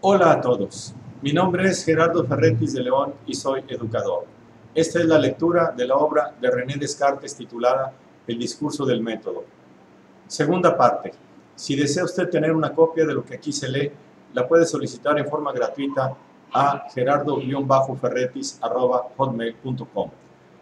Hola a todos, mi nombre es Gerardo Ferretis de León y soy educador. Esta es la lectura de la obra de René Descartes titulada El discurso del método. Segunda parte. Si desea usted tener una copia de lo que aquí se lee, la puede solicitar en forma gratuita a gerardo-ferretis@hotmail.com.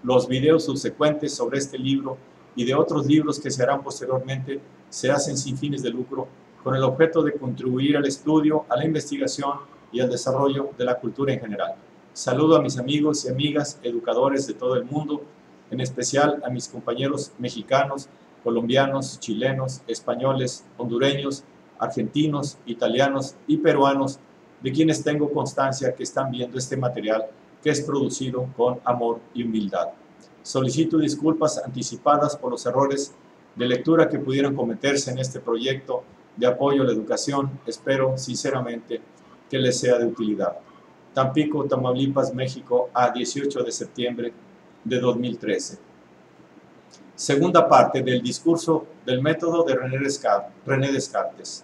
Los videos subsecuentes sobre este libro y de otros libros que se harán posteriormente se hacen sin fines de lucro, con el objeto de contribuir al estudio, a la investigación y al desarrollo de la cultura en general. Saludo a mis amigos y amigas educadores de todo el mundo, en especial a mis compañeros mexicanos, colombianos, chilenos, españoles, hondureños, argentinos, italianos y peruanos, de quienes tengo constancia que están viendo este material que es producido con amor y humildad. Solicito disculpas anticipadas por los errores de lectura que pudieran cometerse en este proyecto de apoyo a la educación. Espero sinceramente que les sea de utilidad. Tampico, Tamaulipas, México, a 18 de septiembre de 2013. Segunda parte del discurso del método de René Descartes.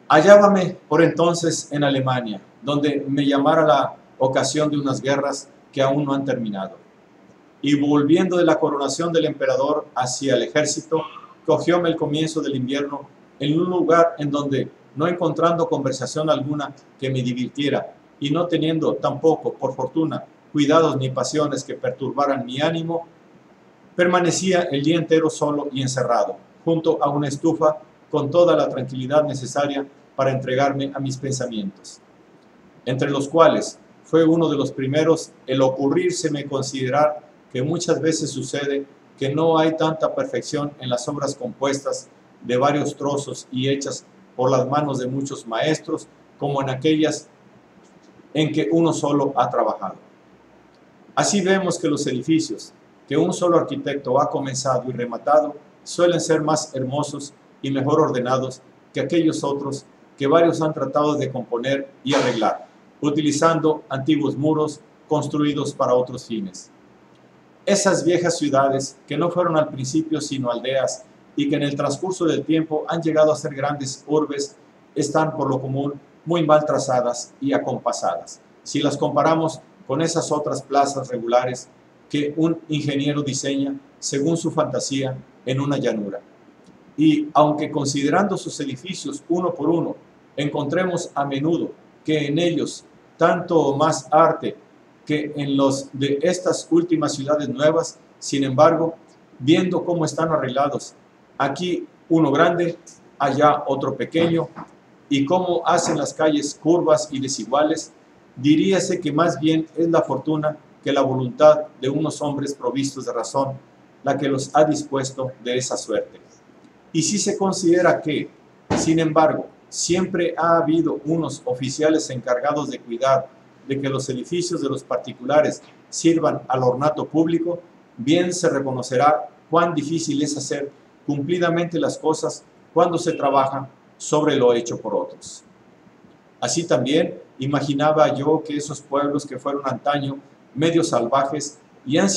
Hallábame por entonces en Alemania, donde me llamara la ocasión de unas guerras que aún no han terminado. Y volviendo de la coronación del emperador hacia el ejército, cogióme el comienzo del invierno en un lugar en donde, no encontrando conversación alguna que me divirtiera, y no teniendo tampoco, por fortuna, cuidados ni pasiones que perturbaran mi ánimo, permanecía el día entero solo y encerrado, junto a una estufa, con toda la tranquilidad necesaria para entregarme a mis pensamientos, entre los cuales fue uno de los primeros el ocurrírseme considerar que muchas veces sucede que no hay tanta perfección en las obras compuestas de varios trozos y hechas por las manos de muchos maestros como en aquellas en que uno solo ha trabajado. Así vemos que los edificios que un solo arquitecto ha comenzado y rematado suelen ser más hermosos y mejor ordenados que aquellos otros que varios han tratado de componer y arreglar, utilizando antiguos muros construidos para otros fines. Esas viejas ciudades, que no fueron al principio sino aldeas y que en el transcurso del tiempo han llegado a ser grandes urbes, están por lo común muy mal trazadas y acompasadas, si las comparamos con esas otras plazas regulares que un ingeniero diseña según su fantasía en una llanura. Y aunque considerando sus edificios uno por uno, encontremos a menudo que en ellos tanto más arte que en los de estas últimas ciudades nuevas, sin embargo, viendo cómo están arreglados, aquí uno grande, allá otro pequeño, y cómo hacen las calles curvas y desiguales, diríase que más bien es la fortuna que la voluntad de unos hombres provistos de razón la que los ha dispuesto de esa suerte. Y si se considera que, sin embargo, siempre ha habido unos oficiales encargados de cuidar de que los edificios de los particulares sirvan al ornato público, bien se reconocerá cuán difícil es hacer cumplidamente las cosas cuando se trabaja sobre lo hecho por otros. Así también imaginaba yo que esos pueblos que fueron antaño medio salvajes y han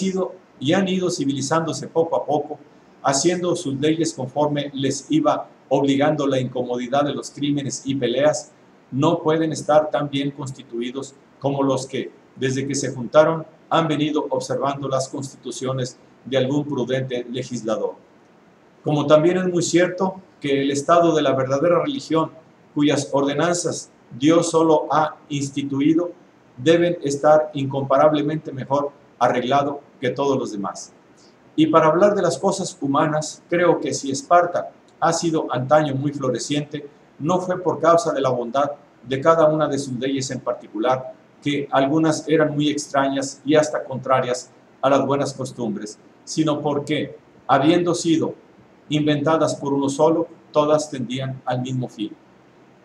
ido civilizándose poco a poco, haciendo sus leyes conforme les iba obligando la incomodidad de los crímenes y peleas, no pueden estar tan bien constituidos como los que, desde que se juntaron, han venido observando las constituciones de algún prudente legislador. Como también es muy cierto que el estado de la verdadera religión, cuyas ordenanzas Dios solo ha instituido, deben estar incomparablemente mejor arreglado que todos los demás. Y para hablar de las cosas humanas, creo que si Esparta ha sido antaño muy floreciente, no fue por causa de la bondad de cada una de sus leyes en particular, que algunas eran muy extrañas y hasta contrarias a las buenas costumbres, sino porque, habiendo sido inventadas por uno solo, todas tendían al mismo fin.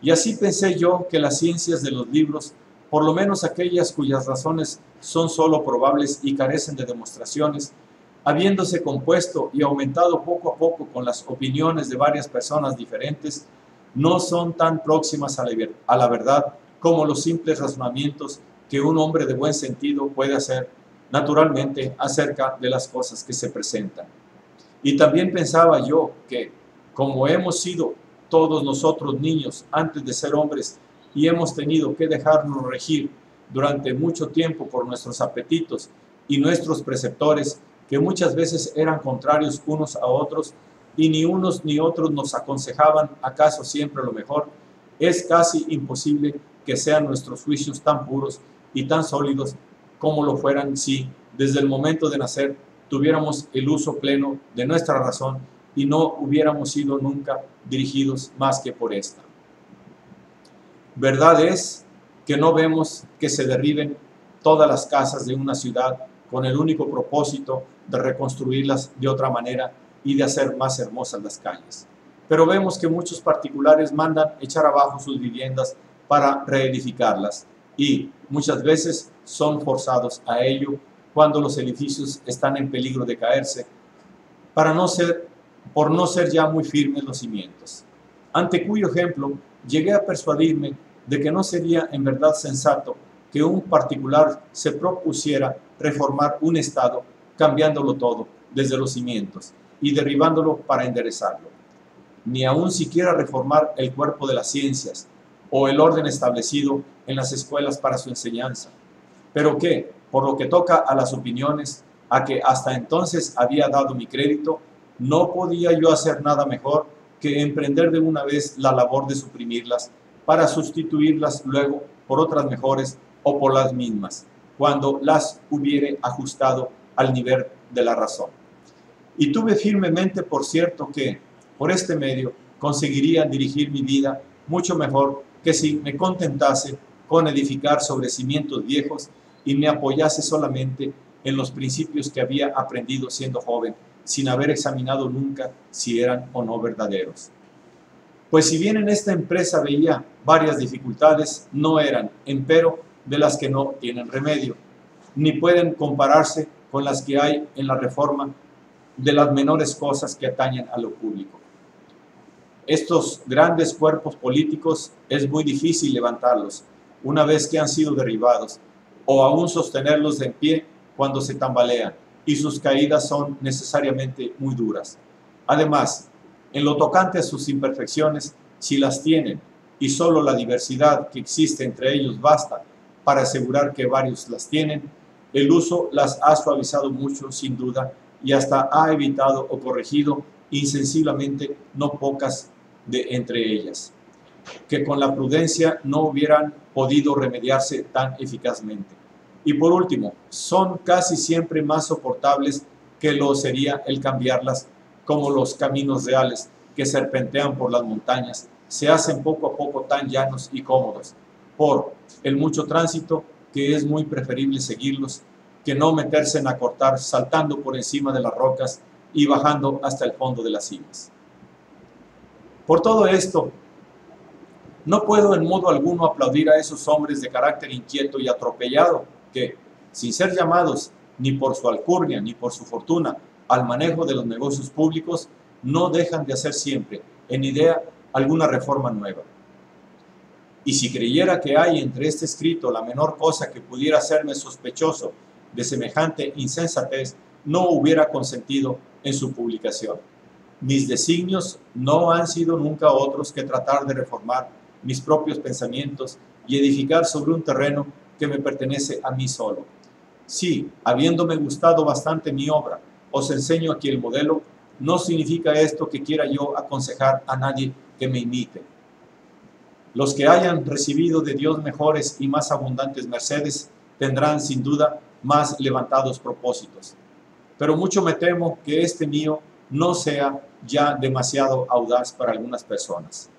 Y así pensé yo que las ciencias de los libros, por lo menos aquellas cuyas razones son solo probables y carecen de demostraciones, habiéndose compuesto y aumentado poco a poco con las opiniones de varias personas diferentes, no son tan próximas a la verdad como los simples razonamientos que un hombre de buen sentido puede hacer naturalmente acerca de las cosas que se presentan. Y también pensaba yo que, como hemos sido todos nosotros niños antes de ser hombres y hemos tenido que dejarnos regir durante mucho tiempo por nuestros apetitos y nuestros preceptores, que muchas veces eran contrarios unos a otros y ni unos ni otros nos aconsejaban acaso siempre lo mejor, es casi imposible que sean nuestros juicios tan puros y tan sólidos como lo fueran si, desde el momento de nacer, tuviéramos el uso pleno de nuestra razón y no hubiéramos sido nunca dirigidos más que por esta. Verdad es que no vemos que se derriben todas las casas de una ciudad con el único propósito de reconstruirlas de otra manera y de hacer más hermosas las calles. Pero vemos que muchos particulares mandan echar abajo sus viviendas para reedificarlas y muchas veces son forzados a ello cuando los edificios están en peligro de caerse por no ser ya muy firmes los cimientos. Ante cuyo ejemplo llegué a persuadirme de que no sería en verdad sensato que un particular se propusiera reformar un Estado cambiándolo todo desde los cimientos y derribándolo para enderezarlo, ni aun siquiera reformar el cuerpo de las ciencias o el orden establecido en las escuelas para su enseñanza, pero que, por lo que toca a las opiniones a que hasta entonces había dado mi crédito, no podía yo hacer nada mejor que emprender de una vez la labor de suprimirlas para sustituirlas luego por otras mejores o por las mismas, cuando las hubiere ajustado al nivel de la razón. Y tuve firmemente por cierto que, por este medio, conseguiría dirigir mi vida mucho mejor que si me contentase con edificar sobre cimientos viejos y me apoyase solamente en los principios que había aprendido siendo joven, sin haber examinado nunca si eran o no verdaderos. Pues si bien en esta empresa veía varias dificultades, no eran, empero, de las que no tienen remedio, ni pueden compararse con las que hay en la reforma de las menores cosas que atañen a lo público. Estos grandes cuerpos políticos es muy difícil levantarlos una vez que han sido derribados, o aún sostenerlos en pie cuando se tambalean, y sus caídas son necesariamente muy duras. Además, en lo tocante a sus imperfecciones, si las tienen, y solo la diversidad que existe entre ellos basta para asegurar que varios las tienen, el uso las ha suavizado mucho, sin duda, y hasta ha evitado o corregido insensiblemente no pocas de entre ellas, que con la prudencia no hubieran podido remediarse tan eficazmente. Y por último, son casi siempre más soportables que lo sería el cambiarlas, como los caminos reales que serpentean por las montañas, se hacen poco a poco tan llanos y cómodos, por el mucho tránsito, que es muy preferible seguirlos que no meterse en acortar saltando por encima de las rocas y bajando hasta el fondo de las cimas. Por todo esto, no puedo en modo alguno aplaudir a esos hombres de carácter inquieto y atropellado que, sin ser llamados ni por su alcurnia ni por su fortuna al manejo de los negocios públicos, no dejan de hacer siempre, en idea, alguna reforma nueva. Y si creyera que hay entre este escrito la menor cosa que pudiera hacerme sospechoso de semejante insensatez, no hubiera consentido en su publicación. Mis designios no han sido nunca otros que tratar de reformar mis propios pensamientos y edificar sobre un terreno que me pertenece a mí solo. Si, habiéndome gustado bastante mi obra, os enseño aquí el modelo, no significa esto que quiera yo aconsejar a nadie que me imite. Los que hayan recibido de Dios mejores y más abundantes mercedes tendrán sin duda más levantados propósitos. Pero mucho me temo que este mío no sea ya demasiado audaz para algunas personas.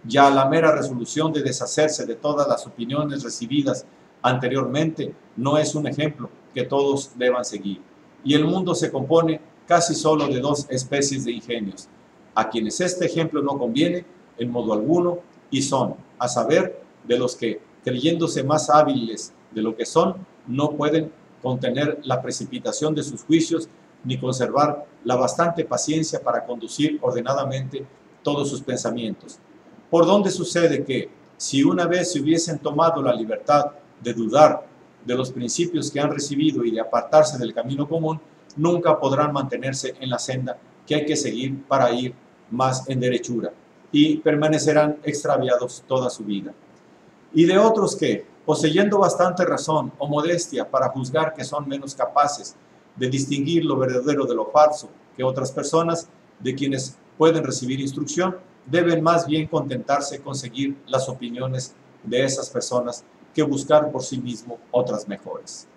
Ya la mera resolución de deshacerse de todas las opiniones recibidas anteriormente no es un ejemplo que todos deban seguir. Y el mundo se compone casi solo de dos especies de ingenios, a quienes este ejemplo no conviene en modo alguno, y son, a saber, de los que, creyéndose más hábiles de lo que son, no pueden contener la precipitación de sus juicios ni conservar la bastante paciencia para conducir ordenadamente todos sus pensamientos. Por donde sucede que, si una vez se hubiesen tomado la libertad de dudar de los principios que han recibido y de apartarse del camino común, nunca podrán mantenerse en la senda que hay que seguir para ir más en derechura. y permanecerán extraviados toda su vida. Y de otros que, poseyendo bastante razón o modestia para juzgar que son menos capaces de distinguir lo verdadero de lo falso que otras personas, de quienes pueden recibir instrucción, deben más bien contentarse con seguir las opiniones de esas personas que buscar por sí mismo otras mejores.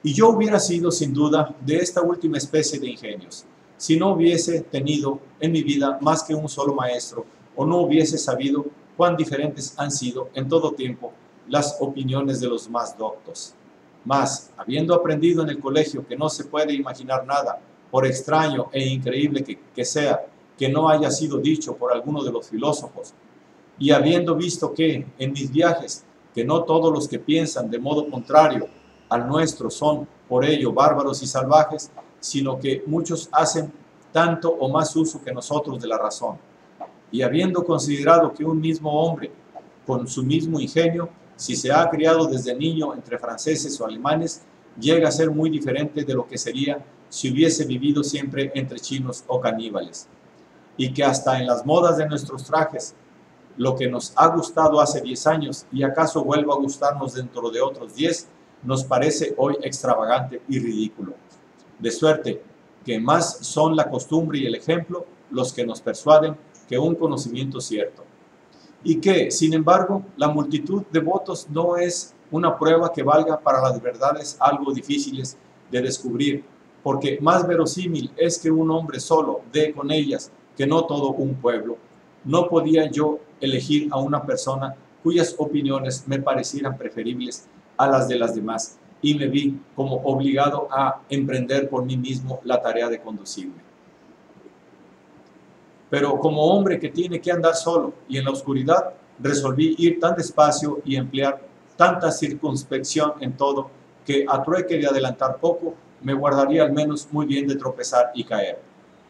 Y yo hubiera sido, sin duda, de esta última especie de ingenios, si no hubiese tenido en mi vida más que un solo maestro, o no hubiese sabido cuán diferentes han sido en todo tiempo las opiniones de los más doctos. Mas, habiendo aprendido en el colegio que no se puede imaginar nada, por extraño e increíble que sea, que no haya sido dicho por alguno de los filósofos, y habiendo visto que, en mis viajes, que no todos los que piensan de modo contrario al nuestro son por ello bárbaros y salvajes, sino que muchos hacen tanto o más uso que nosotros de la razón. Y habiendo considerado que un mismo hombre, con su mismo ingenio, si se ha criado desde niño entre franceses o alemanes, llega a ser muy diferente de lo que sería si hubiese vivido siempre entre chinos o caníbales. Y que hasta en las modas de nuestros trajes, lo que nos ha gustado hace 10 años y acaso vuelva a gustarnos dentro de otros 10, nos parece hoy extravagante y ridículo. De suerte que más son la costumbre y el ejemplo los que nos persuaden que un conocimiento cierto. Y que, sin embargo, la multitud de votos no es una prueba que valga para las verdades algo difíciles de descubrir, porque más verosímil es que un hombre solo dé con ellas que no todo un pueblo. No podía yo elegir a una persona cuyas opiniones me parecieran preferibles a las de las demás, y me vi como obligado a emprender por mí mismo la tarea de conducirme. Pero como hombre que tiene que andar solo y en la oscuridad, resolví ir tan despacio y emplear tanta circunspección en todo, que a trueque de adelantar poco, me guardaría al menos muy bien de tropezar y caer.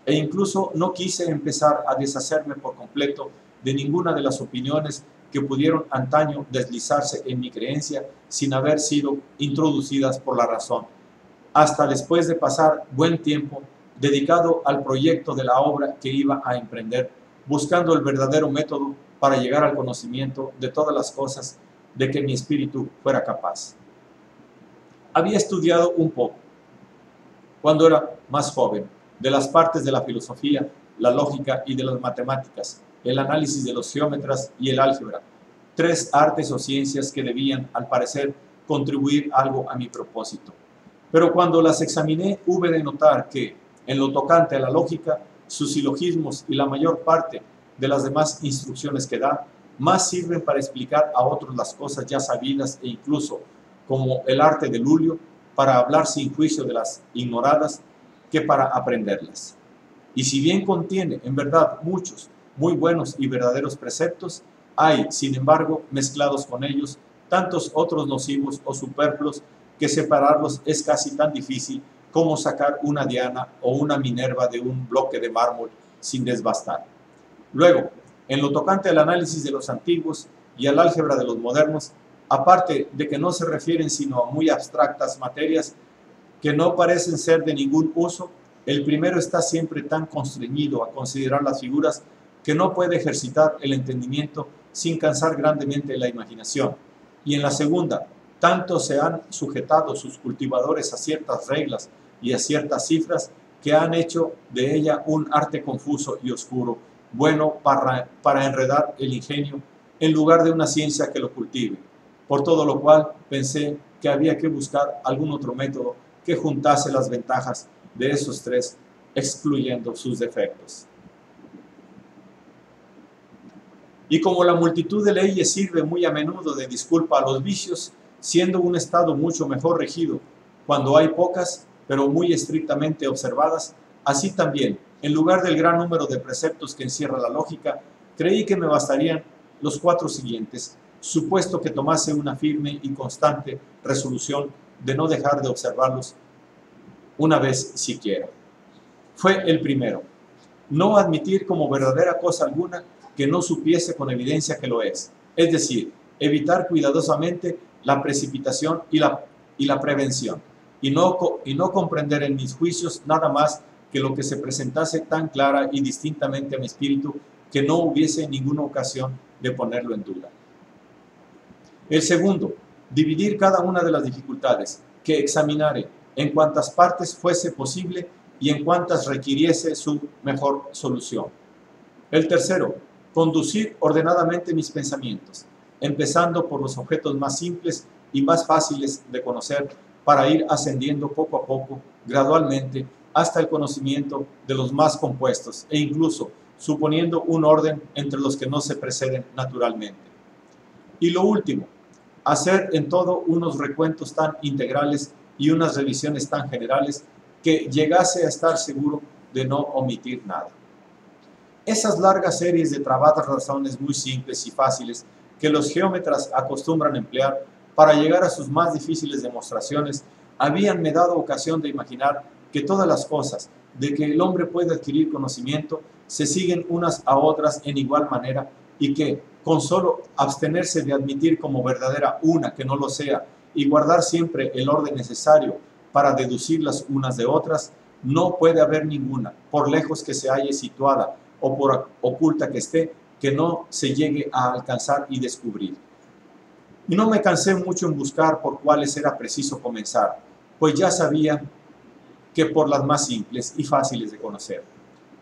E incluso no quise empezar a deshacerme por completo de ninguna de las opiniones que pudieron antaño deslizarse en mi creencia sin haber sido introducidas por la razón, hasta después de pasar buen tiempo dedicado al proyecto de la obra que iba a emprender, buscando el verdadero método para llegar al conocimiento de todas las cosas de que mi espíritu fuera capaz. Había estudiado un poco, cuando era más joven, de las partes de la filosofía, la lógica y de las matemáticas, el análisis de los geómetras y el álgebra, 3 artes o ciencias que debían, al parecer, contribuir algo a mi propósito. Pero cuando las examiné, hube de notar que, en lo tocante a la lógica, sus silogismos y la mayor parte de las demás instrucciones que da, más sirven para explicar a otros las cosas ya sabidas e incluso, como el arte de Lulio, para hablar sin juicio de las ignoradas, que para aprenderlas. Y si bien contiene, en verdad, muchos muy buenos y verdaderos preceptos, hay, sin embargo, mezclados con ellos, tantos otros nocivos o superfluos que separarlos es casi tan difícil como sacar una Diana o una Minerva de un bloque de mármol sin desbastar. Luego, en lo tocante al análisis de los antiguos y al álgebra de los modernos, aparte de que no se refieren sino a muy abstractas materias que no parecen ser de ningún uso, el primero está siempre tan constreñido a considerar las figuras que no puede ejercitar el entendimiento sin cansar grandemente la imaginación. Y en la segunda, tanto se han sujetado sus cultivadores a ciertas reglas y a ciertas cifras que han hecho de ella un arte confuso y oscuro, bueno para enredar el ingenio en lugar de una ciencia que lo cultive. Por todo lo cual pensé que había que buscar algún otro método que juntase las ventajas de esos 3, excluyendo sus defectos. Y como la multitud de leyes sirve muy a menudo de disculpa a los vicios, siendo un estado mucho mejor regido cuando hay pocas, pero muy estrictamente observadas, así también, en lugar del gran número de preceptos que encierra la lógica, creí que me bastarían los 4 siguientes, supuesto que tomase una firme y constante resolución de no dejar de observarlos una vez siquiera. Fue el primero: no admitir como verdadera cosa alguna que no supiese con evidencia que lo es decir, evitar cuidadosamente la precipitación y la prevención, y no comprender en mis juicios nada más que lo que se presentase tan clara y distintamente a mi espíritu que no hubiese ninguna ocasión de ponerlo en duda. El segundo, dividir cada una de las dificultades, que examinare en cuantas partes fuese posible y en cuantas requiriese su mejor solución. El tercero, conducir ordenadamente mis pensamientos, empezando por los objetos más simples y más fáciles de conocer, para ir ascendiendo poco a poco, gradualmente, hasta el conocimiento de los más compuestos e incluso suponiendo un orden entre los que no se preceden naturalmente. Y lo último, hacer en todo unos recuentos tan integrales y unas revisiones tan generales que llegase a estar seguro de no omitir nada. Esas largas series de trabadas razones muy simples y fáciles que los geómetras acostumbran emplear para llegar a sus más difíciles demostraciones habíanme dado ocasión de imaginar que todas las cosas de que el hombre puede adquirir conocimiento se siguen unas a otras en igual manera y que, con solo abstenerse de admitir como verdadera una que no lo sea y guardar siempre el orden necesario para deducirlas unas de otras, no puede haber ninguna, por lejos que se halle situada o por oculta que esté, que no se llegue a alcanzar y descubrir. Y no me cansé mucho en buscar por cuáles era preciso comenzar, pues ya sabía que por las más simples y fáciles de conocer.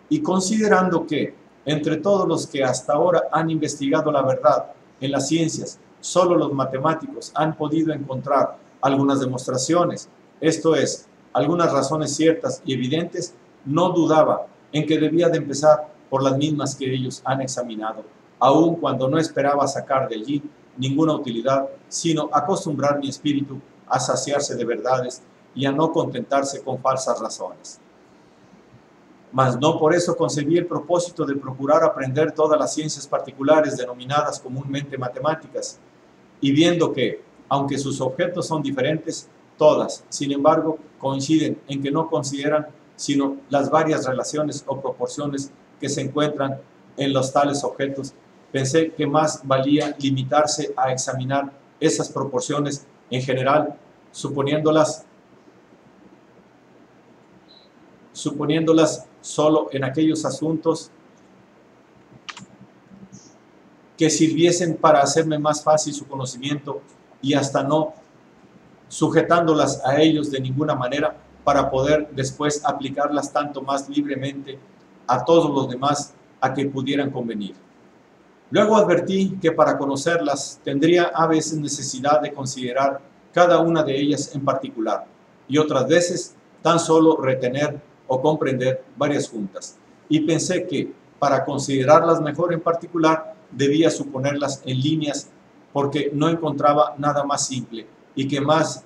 Y considerando que, entre todos los que hasta ahora han investigado la verdad en las ciencias, solo los matemáticos han podido encontrar algunas demostraciones, esto es, algunas razones ciertas y evidentes, no dudaba en que debía de empezar por las mismas que ellos han examinado, aun cuando no esperaba sacar de allí ninguna utilidad, sino acostumbrar mi espíritu a saciarse de verdades y a no contentarse con falsas razones. Mas no por eso concebí el propósito de procurar aprender todas las ciencias particulares denominadas comúnmente matemáticas, y viendo que, aunque sus objetos son diferentes, todas, sin embargo, coinciden en que no consideran sino las varias relaciones o proporciones que se encuentran en los tales objetos, pensé que más valía limitarse a examinar esas proporciones en general, suponiéndolas solo en aquellos asuntos que sirviesen para hacerme más fácil su conocimiento y hasta no sujetándolas a ellos de ninguna manera para poder después aplicarlas tanto más libremente a todos los demás a que pudieran convenir. Luego advertí que para conocerlas tendría a veces necesidad de considerar cada una de ellas en particular y otras veces tan solo retener o comprender varias juntas, y pensé que para considerarlas mejor en particular debía suponerlas en líneas porque no encontraba nada más simple y que más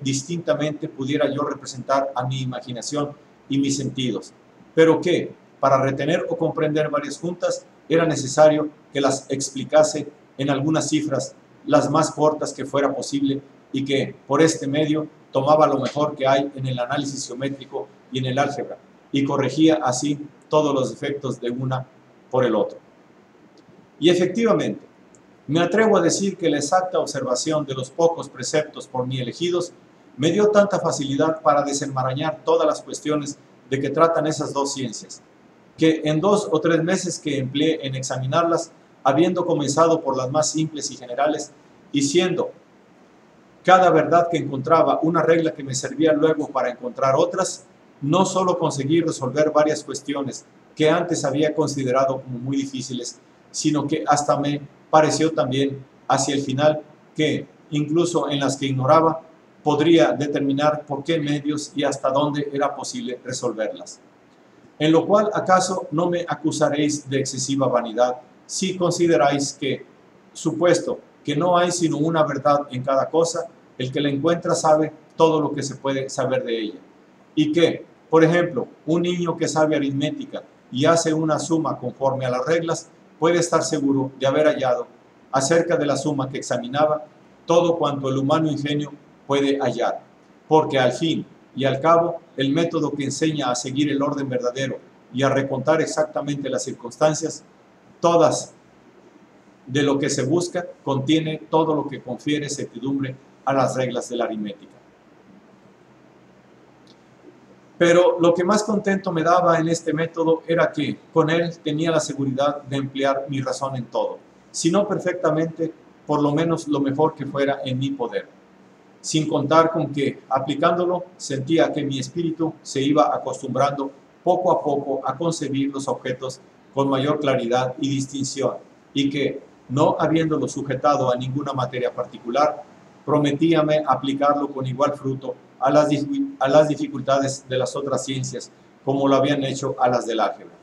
distintamente pudiera yo representar a mi imaginación y mis sentidos, pero que para retener o comprender varias juntas era necesario que las explicase en algunas cifras, las más cortas que fuera posible, y que por este medio tomaba lo mejor que hay en el análisis geométrico y en el álgebra, y corregía así todos los defectos de una por el otro. Y efectivamente, me atrevo a decir que la exacta observación de los pocos preceptos por mí elegidos me dio tanta facilidad para desenmarañar todas las cuestiones de que tratan esas dos ciencias, que en 2 o 3 meses que empleé en examinarlas, habiendo comenzado por las más simples y generales, y siendo cada verdad que encontraba una regla que me servía luego para encontrar otras, no solo conseguí resolver varias cuestiones que antes había considerado como muy difíciles, sino que hasta me pareció también hacia el final que, incluso en las que ignoraba, podría determinar por qué medios y hasta dónde era posible resolverlas. En lo cual acaso no me acusaréis de excesiva vanidad si consideráis que, supuesto que no hay sino una verdad en cada cosa, el que la encuentra sabe todo lo que se puede saber de ella, y que, por ejemplo, un niño que sabe aritmética y hace una suma conforme a las reglas puede estar seguro de haber hallado, acerca de la suma que examinaba, todo cuanto el humano ingenio puede hallar, porque al fin y al cabo el método que enseña a seguir el orden verdadero y a recontar exactamente las circunstancias, todas de lo que se busca, contiene todo lo que confiere certidumbre a las reglas de la aritmética. Pero lo que más contento me daba en este método era que con él tenía la seguridad de emplear mi razón en todo, si no perfectamente, por lo menos lo mejor que fuera en mi poder, sin contar con que, aplicándolo, sentía que mi espíritu se iba acostumbrando poco a poco a concebir los objetos con mayor claridad y distinción, y que, no habiéndolo sujetado a ninguna materia particular, prometíame aplicarlo con igual fruto a las dificultades de las otras ciencias, como lo habían hecho a las del álgebra.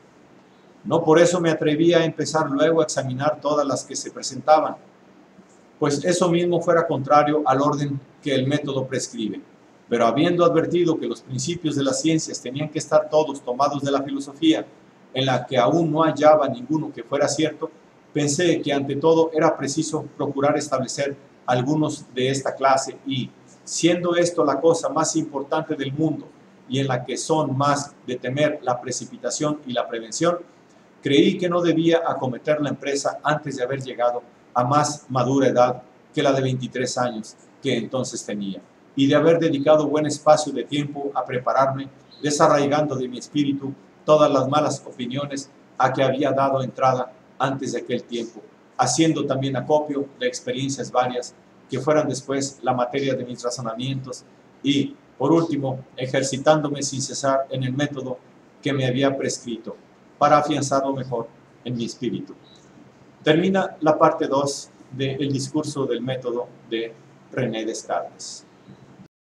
No por eso me atrevía a empezar luego a examinar todas las que se presentaban, pues eso mismo fuera contrario al orden que el método prescribe. Pero habiendo advertido que los principios de las ciencias tenían que estar todos tomados de la filosofía, en la que aún no hallaba ninguno que fuera cierto, pensé que ante todo era preciso procurar establecer algunos de esta clase y, siendo esto la cosa más importante del mundo y en la que son más de temer la precipitación y la prevención, creí que no debía acometer la empresa antes de haber llegado a más madura edad que la de 23 años que entonces tenía, y de haber dedicado buen espacio de tiempo a prepararme, desarraigando de mi espíritu todas las malas opiniones a que había dado entrada antes de aquel tiempo, haciendo también acopio de experiencias varias que fueran después la materia de mis razonamientos y, por último, ejercitándome sin cesar en el método que me había prescrito para afianzarlo mejor en mi espíritu. Termina la parte 2 del discurso del método de René Descartes.